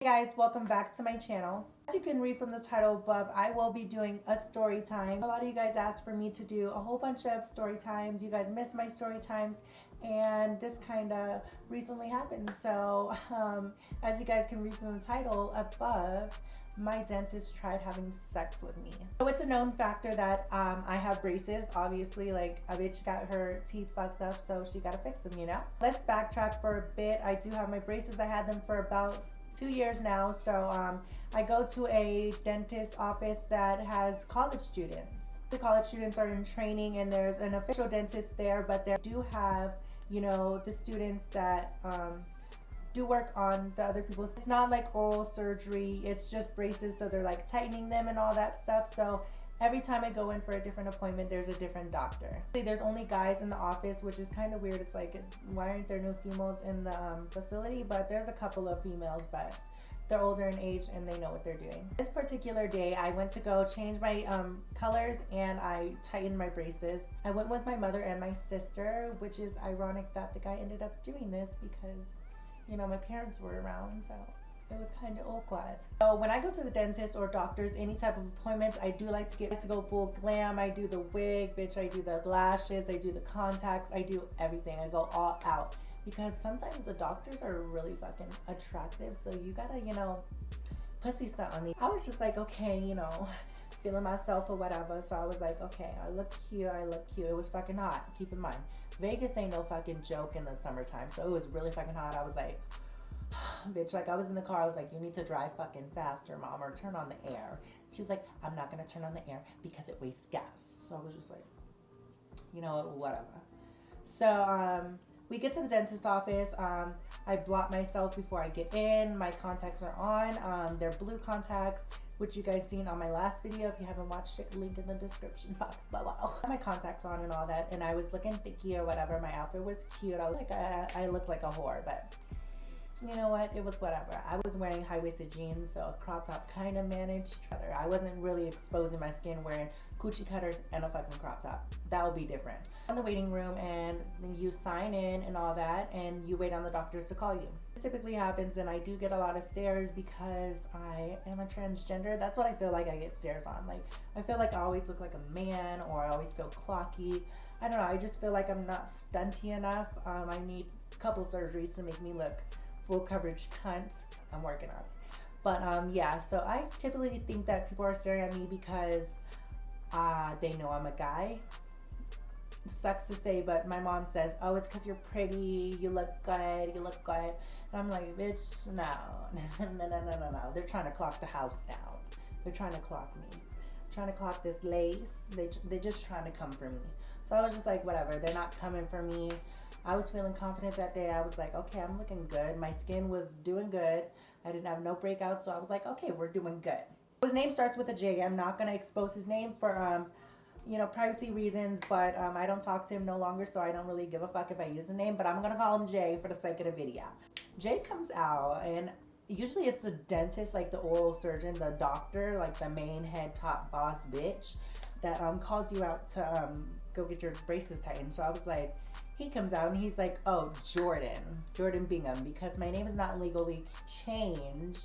Hey guys, welcome back to my channel. As you can read from the title above, I will be doing a story time. A lot of you guys asked for me to do a whole bunch of story times. You guys missed my story times, and this kind of recently happened. So as you guys can read from the title above, my dentist tried having sex with me. So it's a known factor that I have braces. Obviously, like, a bitch got her teeth fucked up, so she gotta fix them, you know? Let's backtrack for a bit. I do have my braces. I had them for about 2 years now. So I go to a dentist office that has college students. The college students are in training, and there's an official dentist there, but they do have, you know, the students that do work on the other people's. It's not like oral surgery, it's just braces, so they're like tightening them and all that stuff. So every time I go in for a different appointment, there's a different doctor. There's only guys in the office, which is kind of weird. It's like, why aren't there no females in the facility? But there's a couple of females, but they're older in age and they know what they're doing. This particular day, I went to go change my colors and I tightened my braces. I went with my mother and my sister, which is ironic that the guy ended up doing this because, you know, my parents were around, so it was kind of awkward. So when I go to the dentist or doctors, any type of appointments, I do like to go full glam. I do the wig, bitch. I do the lashes. I do the contacts. I do everything. I go all out because sometimes the doctors are really fucking attractive. So you gotta, you know, pussy stuff on me. I was just like, okay, you know, feeling myself or whatever. So I was like, okay, I look cute. I look cute. It was fucking hot. Keep in mind, Vegas ain't no fucking joke in the summertime. So it was really fucking hot. I was like, bitch, like, I was in the car, I was like, you need to drive fucking faster, mom, or turn on the air. She's like, I'm not gonna turn on the air because it wastes gas. So I was just like, you know, whatever. So we get to the dentist office. I blot myself before I get in. My contacts are on. They're blue contacts, which you guys seen on my last video. If you haven't watched it, link in the description box below. My contacts on and all that, and I was looking thicky or whatever. My outfit was cute. I was like, I looked like a whore, but you know what, it was whatever. I was wearing high-waisted jeans, so a crop top kind of managed. I wasn't really exposing my skin wearing coochie cutters and a fucking crop top. That would be different. In the waiting room, and then you sign in and all that, and you wait on the doctors to call you. This typically happens, and I do get a lot of stares because I am a transgender. That's what I feel like I get stares on. Like, I feel like I always look like a man, or I always feel clocky. I don't know, I just feel like I'm not stunty enough. I need a couple surgeries to make me look full coverage cunt. I'm working on it. But yeah, so I typically think that people are staring at me because they know I'm a guy. Sucks to say, but my mom says, oh, it's because you're pretty, you look good, you look good. And I'm like, bitch, no. No. They're trying to clock the house down. They're trying to clock me. Trying to clock this lace. They're just trying to come for me. So I was just like, whatever, they're not coming for me. I was feeling confident that day. I was like, okay, I'm looking good. My skin was doing good. I didn't have no breakouts, so I was like, okay, we're doing good. His name starts with a J. I'm not gonna expose his name for you know, privacy reasons, but I don't talk to him no longer, so I don't really give a fuck if I use a name, but I'm gonna call him Jay for the sake of the video. Jay comes out, and usually it's a dentist, like the oral surgeon, the doctor, like the main head top boss bitch that calls you out to go get your braces tightened. So I was like, he comes out and he's like, oh, Jordan Bingham, because my name is not legally changed.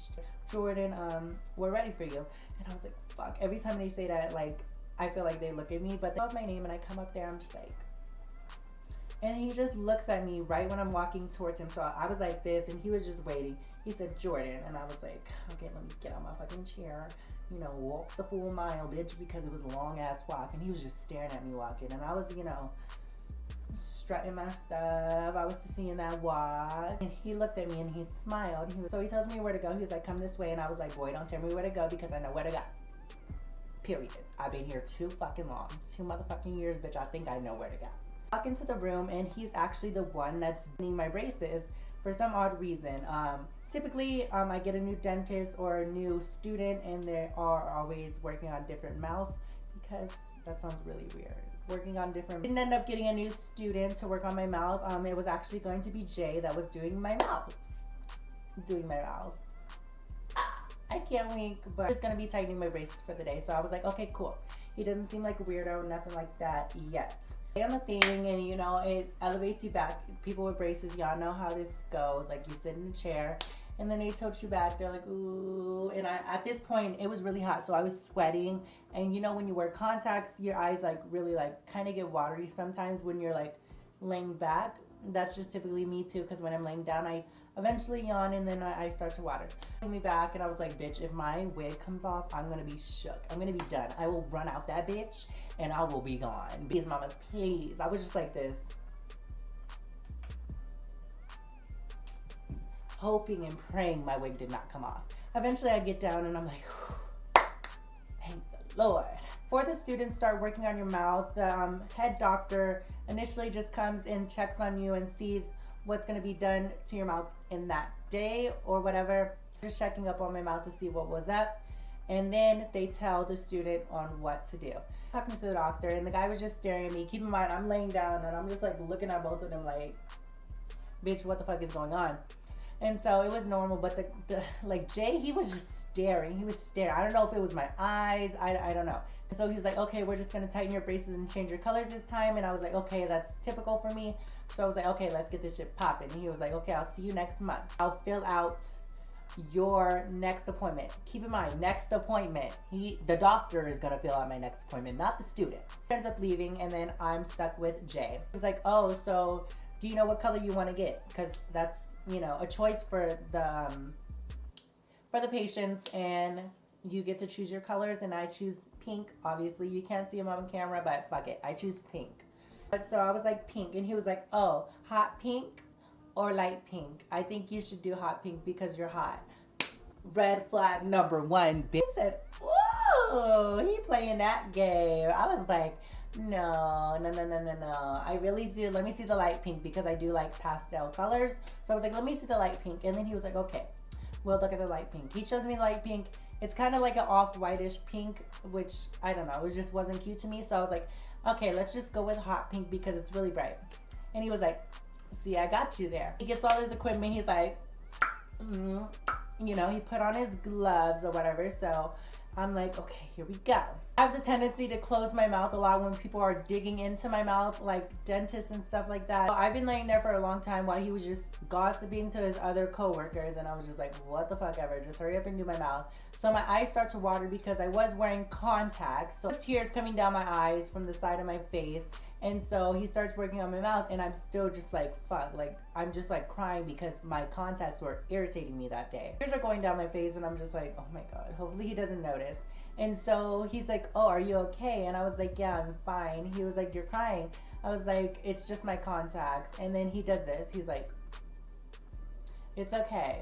Jordan, we're ready for you. And I was like, fuck, every time they say that, like, I feel like they look at me, but that was my name, and I come up there, I'm just like, and he just looks at me right when I'm walking towards him. So I was like this, and he was just waiting. He said, Jordan, and I was like, okay, let me get on my fucking chair, you know, walk the full mile, bitch, because it was a long ass walk, and he was just staring at me walking, and I was, you know, strutting my stuff. I was seeing that walk, and he looked at me and he smiled. So he tells me where to go. He was like, come this way, and I was like, boy, don't tell me where to go because I know where to go. Period. I've been here too fucking long. 2 motherfucking years, bitch. I think I know where to go. Walk into the room, and he's actually the one that's doing my braces for some odd reason. Typically, I get a new dentist or a new student, and they are always working on different mouths because that sounds really weird. Working on different. Didn't end up getting a new student to work on my mouth. It was actually going to be Jay that was doing my mouth. I can't wink, but he's gonna be tightening my braces for the day. So I was like, okay, cool. He doesn't seem like a weirdo, nothing like that yet. On the thing, and you know, it elevates you back. People with braces, y'all know how this goes. Like, you sit in a chair And then they tilt you back. They're like, ooh. And at this point, it was really hot. So I was sweating. And you know, when you wear contacts, your eyes like really like kind of get watery sometimes when you're like laying back. That's just typically me too. Because when I'm laying down, I eventually yawn and then I start to water. Me back and I was like, bitch, if my wig comes off, I'm going to be shook. I'm going to be done. I will run out that bitch and I will be gone. Please, mamas, please. I was just like this. Hoping and praying my wig did not come off. Eventually I get down and I'm like, thank the Lord. Before the students start working on your mouth, the head doctor initially just comes and checks on you and sees what's going to be done to your mouth in that day or whatever. Just checking up on my mouth to see what was up. And then they tell the student on what to do. Talking to the doctor and the guy was just staring at me. Keep in mind, I'm laying down and I'm just like looking at both of them like, bitch, what the fuck is going on? And so it was normal, but the like Jay, he was just staring. He was staring. I don't know if it was my eyes. I don't know. And so he was like, okay, we're just going to tighten your braces and change your colors this time. And I was like, okay, that's typical for me. So I was like, okay, let's get this shit popping. And he was like, okay, I'll see you next month. I'll fill out your next appointment. Keep in mind, next appointment. The doctor is going to fill out my next appointment, not the student. He ends up leaving, and then I'm stuck with Jay. He was like, oh, so do you know what color you want to get? Because that's, you know, a choice for the patients, and you get to choose your colors, and I choose pink. Obviously, you can't see them on camera, but fuck it, I choose pink. But so I was like pink, and he was like, oh, hot pink or light pink? I think you should do hot pink because you're hot. Red flag number one, bitch. He said, whoa, he playing that game. I was like, no. I really do. Let me see the light pink because I do like pastel colors. So I was like, let me see the light pink. And then he was like, okay, we'll look at the light pink. He shows me light pink. It's kind of like an off-whitish pink, which I don't know. It just wasn't cute to me. So I was like, okay, let's just go with hot pink because it's really bright. And he was like, see, I got you there. He gets all his equipment. He's like, you know, he put on his gloves or whatever. So I'm like, okay, here we go. I have the tendency to close my mouth a lot when people are digging into my mouth, like dentists and stuff like that. So I've been laying there for a long time while he was just gossiping to his other coworkers, and I was just like, what the fuck ever, just hurry up and do my mouth. So my eyes start to water because I was wearing contacts. So tears coming down my eyes from the side of my face. And so he starts working on my mouth, and I'm still just like, fuck, like I'm just like crying because my contacts were irritating me that day. Tears are going down my face, and I'm just like, oh my God, hopefully he doesn't notice. And so he's like, oh, are you okay? And I was like, yeah, I'm fine. He was like, you're crying. I was like, it's just my contacts. And then he does this. He's like, it's okay.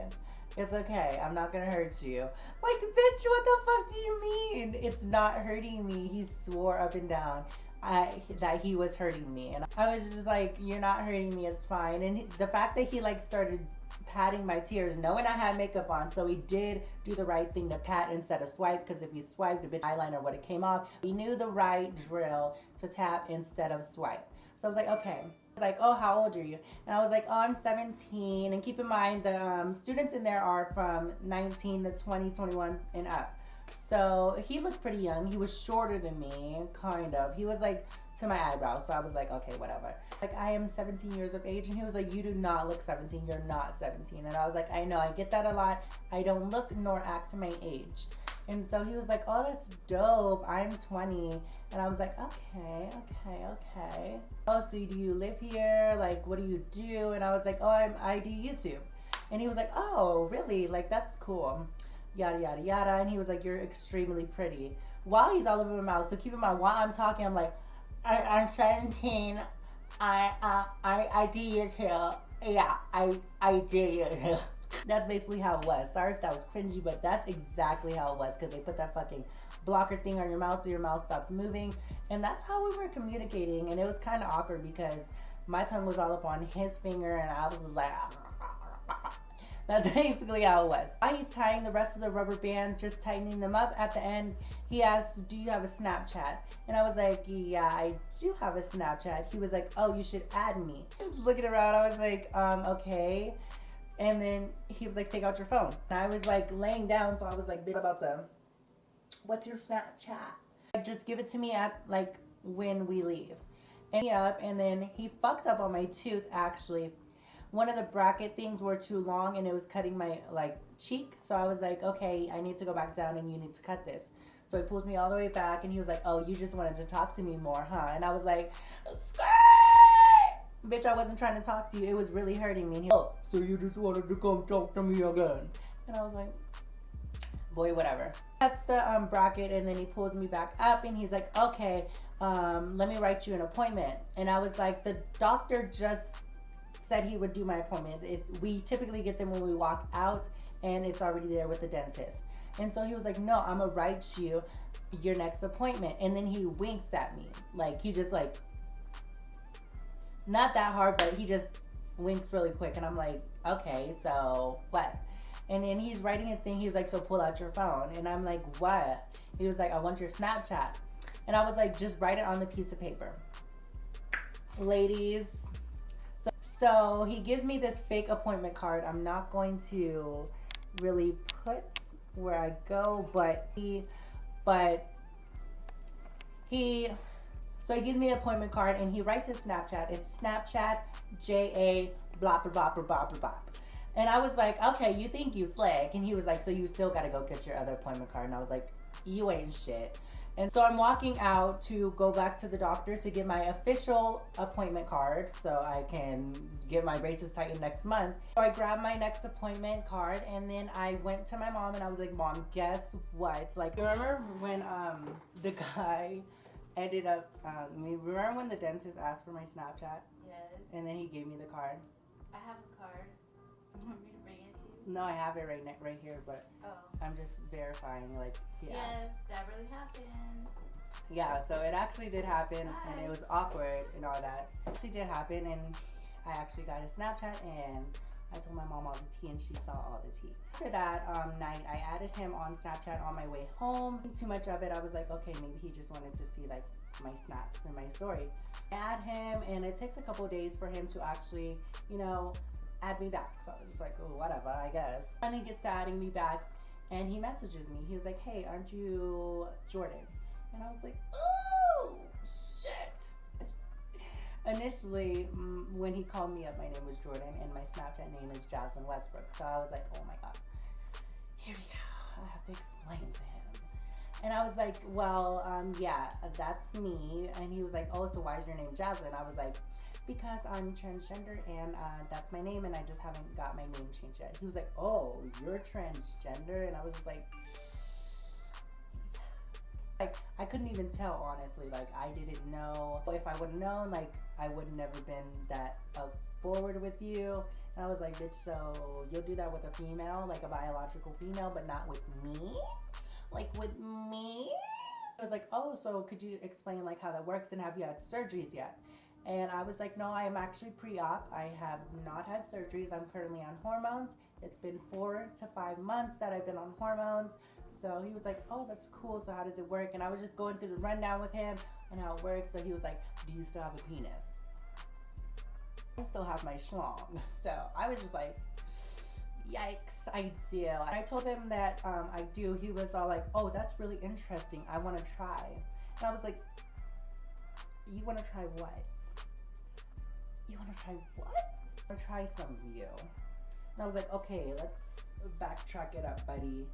It's okay. I'm not gonna hurt you. Like, bitch, what the fuck do you mean? It's not hurting me. He swore up and down that he was hurting me. And I was just like, you're not hurting me. It's fine. And the fact that he like started patting my tears, knowing I had makeup on, so he did do the right thing to pat instead of swipe, because if he swiped, a bit eyeliner would have came off. He knew the right drill to tap instead of swipe. So I was like, okay. Like, oh, how old are you? And I was like, oh, I'm 17. And keep in mind, the students in there are from 19 to 20, 21 and up. So he looked pretty young. He was shorter than me, kind of. He was like to my eyebrows. So I was like, okay, whatever. Like, I am 17 years of age. And he was like, you do not look 17. You're not 17. And I was like, I know, I get that a lot. I don't look nor act my age. And so he was like, oh, that's dope. I'm 20. And I was like, okay. Oh, so do you live here? Like, what do you do? And I was like, oh, I do YouTube. And he was like, oh, really? Like, that's cool. Yada, yada, yada. And he was like, you're extremely pretty. While he's all over my mouth. So keep in mind, while I'm talking, I'm like, I'm 17. I do YouTube. Yeah, I do YouTube. That's basically how it was. Sorry if that was cringy, but that's exactly how it was, because they put that fucking blocker thing on your mouth so your mouth stops moving. And that's how we were communicating. And it was kind of awkward because my tongue was all up on his finger and I was just like, that's basically how it was. While he's tying the rest of the rubber band, just tightening them up at the end, he asked, do you have a Snapchat? And I was like, yeah, I do have a Snapchat. He was like, oh, you should add me. Just looking around, I was like, okay. And then he was like, take out your phone. And I was like laying down, so I was like, about to, what's your Snapchat? Just give it to me at like when we leave. And he up, and then he fucked up on my tooth actually one of the bracket things were too long and it was cutting my like cheek. So I was like, okay, I need to go back down and you need to cut this. So he pulls me all the way back and he was like, oh, you just wanted to talk to me more, huh? And I was like, skirt! Bitch, I wasn't trying to talk to you. It was really hurting me. And he was like, oh, so you just wanted to come talk to me again? And I was like, boy, whatever. That's the bracket, and then he pulls me back up and he's like, okay, let me write you an appointment. And I was like, the doctor just said he would do my appointment. We typically get them when we walk out and it's already there with the dentist. And so he was like, no, I'm gonna write you your next appointment. And then he winks at me. Like, he just like, not that hard, but he just winks really quick. And I'm like, okay, so what? And then he's writing his thing. He was like, so pull out your phone. And I'm like, what? He was like, I want your Snapchat. And I was like, just write it on the piece of paper. Ladies. So he gives me this fake appointment card. I'm not going to really put where I go, but he so he gives me an appointment card and he writes his Snapchat. It's Snapchat JA blah blah blah blah blah blah. And I was like, okay, you think you slick. And he was like, so you still gotta go get your other appointment card. And I was like, you ain't shit. And so I'm walking out to go back to the doctor to get my official appointment card so I can get my braces tightened next month. So I grabbed my next appointment card and then I went to my mom and I was like, Mom, guess what? Like, remember when the guy ended up, remember when the dentist asked for my Snapchat? Yes. And then he gave me the card? I have a card. You want me to bring it to you? No, I have it right here, but I'm just verifying, like, yeah. Yes, that really happened. Yeah, so it actually did happen, and it was awkward and all that. It actually did happen, and I actually got a Snapchat, and I told my mom all the tea, and she saw all the tea. After that night, I added him on Snapchat on my way home. Too much of it, I was like, okay, maybe he just wanted to see, like, my snaps and my story. I add him, and it takes a couple days for him to actually, you know, add me back. So I was just like, oh, whatever, I guess. And he gets to adding me back and he messages me. He was like, hey, aren't you Jordan? And I was like, oh, shit. Initially, when he called me up, my name was Jordan and my Snapchat name is Jazlynwestbrook. So I was like, oh my God, here we go. I have to explain to him. And I was like, well, yeah, that's me. And he was like, oh, so why is your name Jazlyn? I was like, because I'm transgender and that's my name and I just haven't got my name changed yet. He was like, oh, you're transgender? And I was just like I couldn't even tell, honestly. Like, I didn't know. If I would have known, like, I would have never been that forward with you. And I was like, bitch, so you'll do that with a female, like a biological female, but not with me? Like, with me? I was like, oh, so could you explain, like, how that works and have you had surgeries yet? And I was like, no, I am actually pre-op. I have not had surgeries. I'm currently on hormones. It's been 4 to 5 months that I've been on hormones. So he was like, oh, that's cool. So how does it work? And I was just going through the rundown with him and how it works. So he was like, do you still have a penis? I still have my schlong. So I was just like, yikes, I do. And I told him that I do. He was all like, oh, that's really interesting. I want to try. And I was like, you want to try what? You want to try what? I want to try some of you. And I was like, okay, let's backtrack it up, buddy.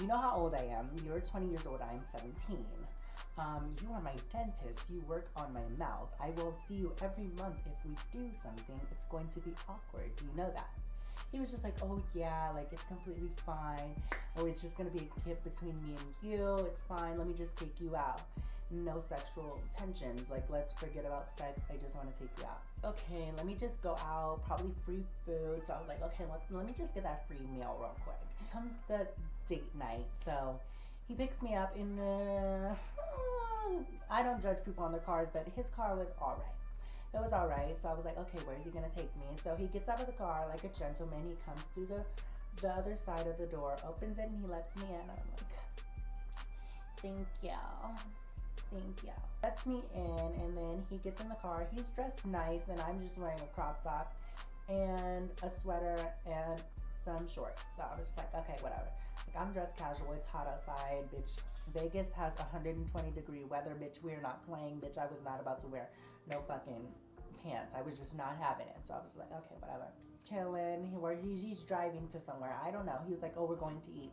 You know how old I am. You're 20 years old. I'm 17. You are my dentist. You work on my mouth. I will see you every month. If we do something, it's going to be awkward. Do you know that? He was just like, oh yeah, like it's completely fine. Oh, it's just going to be a gift between me and you. It's fine. Let me just take you out. No sexual tensions. Like, let's forget about sex. I just want to take you out. Okay, let me just go out. Probably free food. So I was like, okay, let me just get that free meal real quick. Comes the date night. So he picks me up in the... I don't judge people on their cars, but his car was all right. It was all right. So I was like, okay, where is he going to take me? So he gets out of the car like a gentleman. He comes through the other side of the door, opens it, and he lets me in. I'm like, thank you. Thank you. Lets me in, and then he gets in the car. He's dressed nice, and I'm just wearing a crop top and a sweater and some shorts. So I was just like, okay, whatever. Like, I'm dressed casual. It's hot outside, bitch. Vegas has 120-degree weather, bitch. We're not playing, bitch. I was not about to wear no fucking pants. I was just not having it. So I was like, okay, whatever. chilling. He's driving to somewhere. I don't know. He was like, oh, we're going to eat.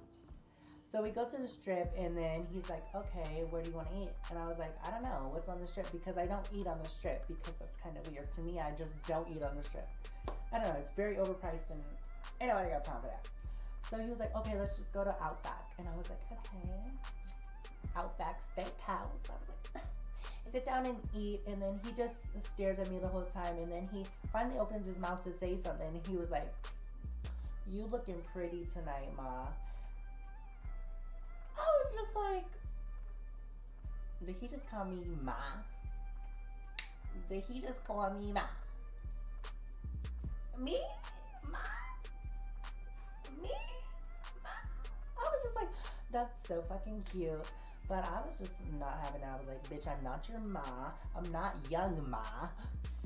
So we go to the strip, and then he's like, okay, where do you want to eat? And I was like, I don't know. What's on the strip? Because I don't eat on the strip, because that's kind of weird to me. I just don't eat on the strip. I don't know. It's very overpriced, and anybody got time for that. So he was like, okay, let's just go to Outback. And I was like, okay. Outback Steakhouse. I was like, sit down and eat. And then he just stares at me the whole time. And then he finally opens his mouth to say something. And he was like, you looking pretty tonight, Ma. I was just like, did he just call me Ma? Did he just call me Ma? Me? Ma? Me? Ma? I was just like, that's so fucking cute. But I was just not having it. I was like, bitch, I'm not your Ma. I'm not young Ma.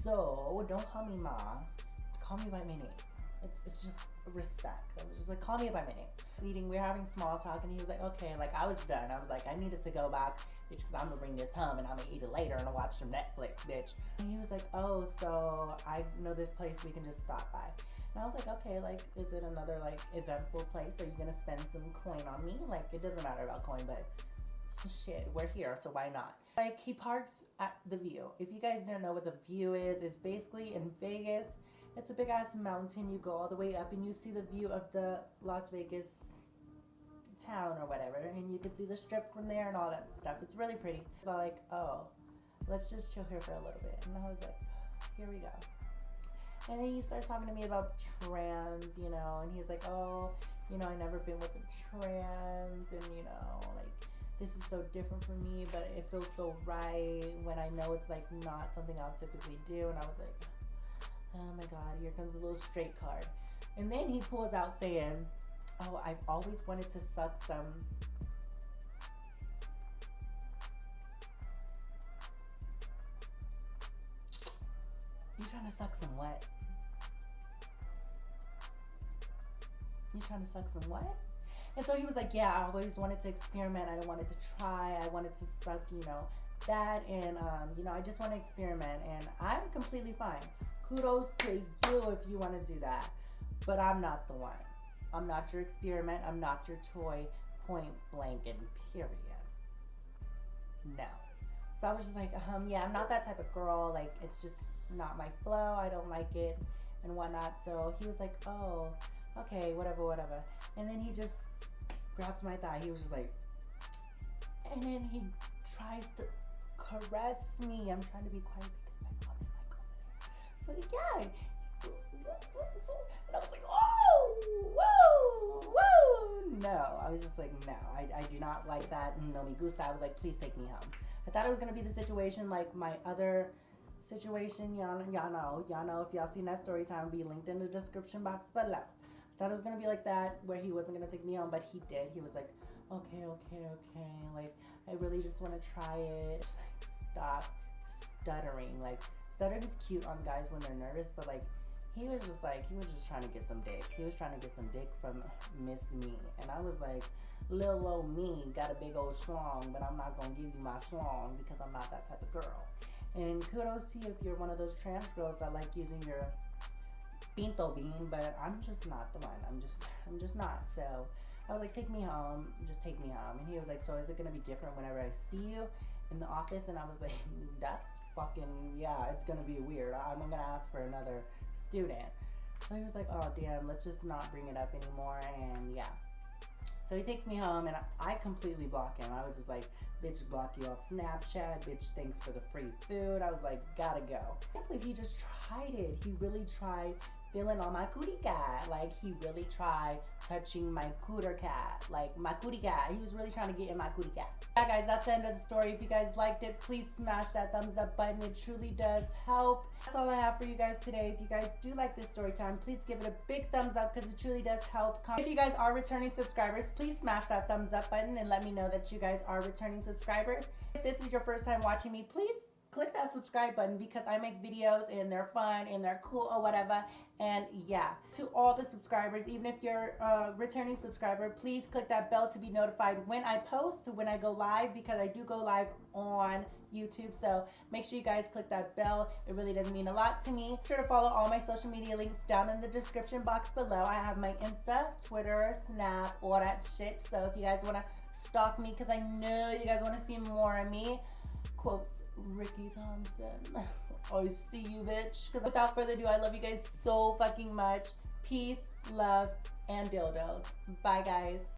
So don't call me Ma. Call me by my name. It's just respect. I was just like, call me by my name. Eating, we were having small talk, and he was like, okay, like I was done. I was like, I needed to go back, bitch, because I'm gonna bring this home and I'm gonna eat it later and I'll watch some Netflix, bitch. And he was like, oh, so I know this place we can just stop by. And I was like, okay, like, is it another like eventful place? Are you gonna spend some coin on me? Like, it doesn't matter about coin, but shit, we're here, so why not? Like, he parks at the View. If you guys don't know what the View is, it's basically in Vegas. It's a big ass mountain. You go all the way up and you see the view of the Las Vegas town or whatever, and you can see the strip from there and all that stuff. It's really pretty. So I'm like, oh, let's just chill here for a little bit. And I was like, here we go. And then he starts talking to me about trans, you know, and he's like, oh, you know, I never been with a trans, and you know, like, this is so different for me, but it feels so right when I know it's like not something I'll typically do. And I was like, oh my God, here comes a little straight card. And then he pulls out saying, oh, I've always wanted to suck some. You trying to suck some what? You trying to suck some what? And so he was like, yeah, I always wanted to experiment. I wanted to try. I wanted to suck, you know, that. And, you know, I just want to experiment. And I'm completely fine. Kudos to you if you want to do that. But I'm not the one. I'm not your experiment. I'm not your toy, point blank and period. No. So I was just like, yeah, I'm not that type of girl. Like, it's just not my flow. I don't like it and whatnot. So he was like, oh, okay, whatever. And then he just grabs my thigh. He was just like, and then he tries to caress me. I'm trying to be quiet because my mom is like over there. So yeah. And I was like, oh, whoa. No, I was just like, no, I do not like that. No me gusta. I was like, please take me home. I thought it was going to be the situation like my other situation. Y'all know if y'all seen that story time, be linked in the description box below. I thought it was going to be like that, where he wasn't going to take me home, but he did. He was like, okay. Like, I really just want to try it. Just like, stop stuttering. Like, stuttering is cute on guys when they're nervous, but like, he was just trying to get some dick. He was trying to get some dick from Miss Me. And I was like, little old me got a big old schlong, but I'm not going to give you my schlong because I'm not that type of girl. And kudos to you if you're one of those trans girls that like using your pinto bean, but I'm just not the one. I'm just not. So I was like, take me home. Just take me home. And he was like, so is it going to be different whenever I see you in the office? And I was like, that's fucking, yeah, it's going to be weird. I'm going to ask for another student. So he was like, oh damn, let's just not bring it up anymore. And yeah, so he takes me home, and I completely block him. I was just like, bitch, block you off Snapchat, bitch, thanks for the free food. I was like, gotta go. I can't believe he just tried it. He really tried feeling on my cootie cat. Like, he really tried touching my cooter cat. Like, my cootie cat. He was really trying to get in my cootie cat. Yeah, guys, that's the end of the story. If you guys liked it, please smash that thumbs up button. It truly does help. That's all I have for you guys today. If you guys do like this story time, please give it a big thumbs up because it truly does help. If you guys are returning subscribers, please smash that thumbs up button and let me know that you guys are returning subscribers. If this is your first time watching me, please click that subscribe button because I make videos and they're fun and they're cool or whatever. And yeah, to all the subscribers, even if you're a returning subscriber, please click that bell to be notified when I post, when I go live, because I do go live on YouTube. So make sure you guys click that bell. It really does mean a lot to me. Be sure to follow all my social media links down in the description box below. I have my Insta, Twitter, Snap, all that shit. So if you guys want to stalk me, because I know you guys want to see more of me, quotes Ricky Thompson. I see you, bitch. Because without further ado, I love you guys so fucking much. Peace, love, and dildos. Bye, guys.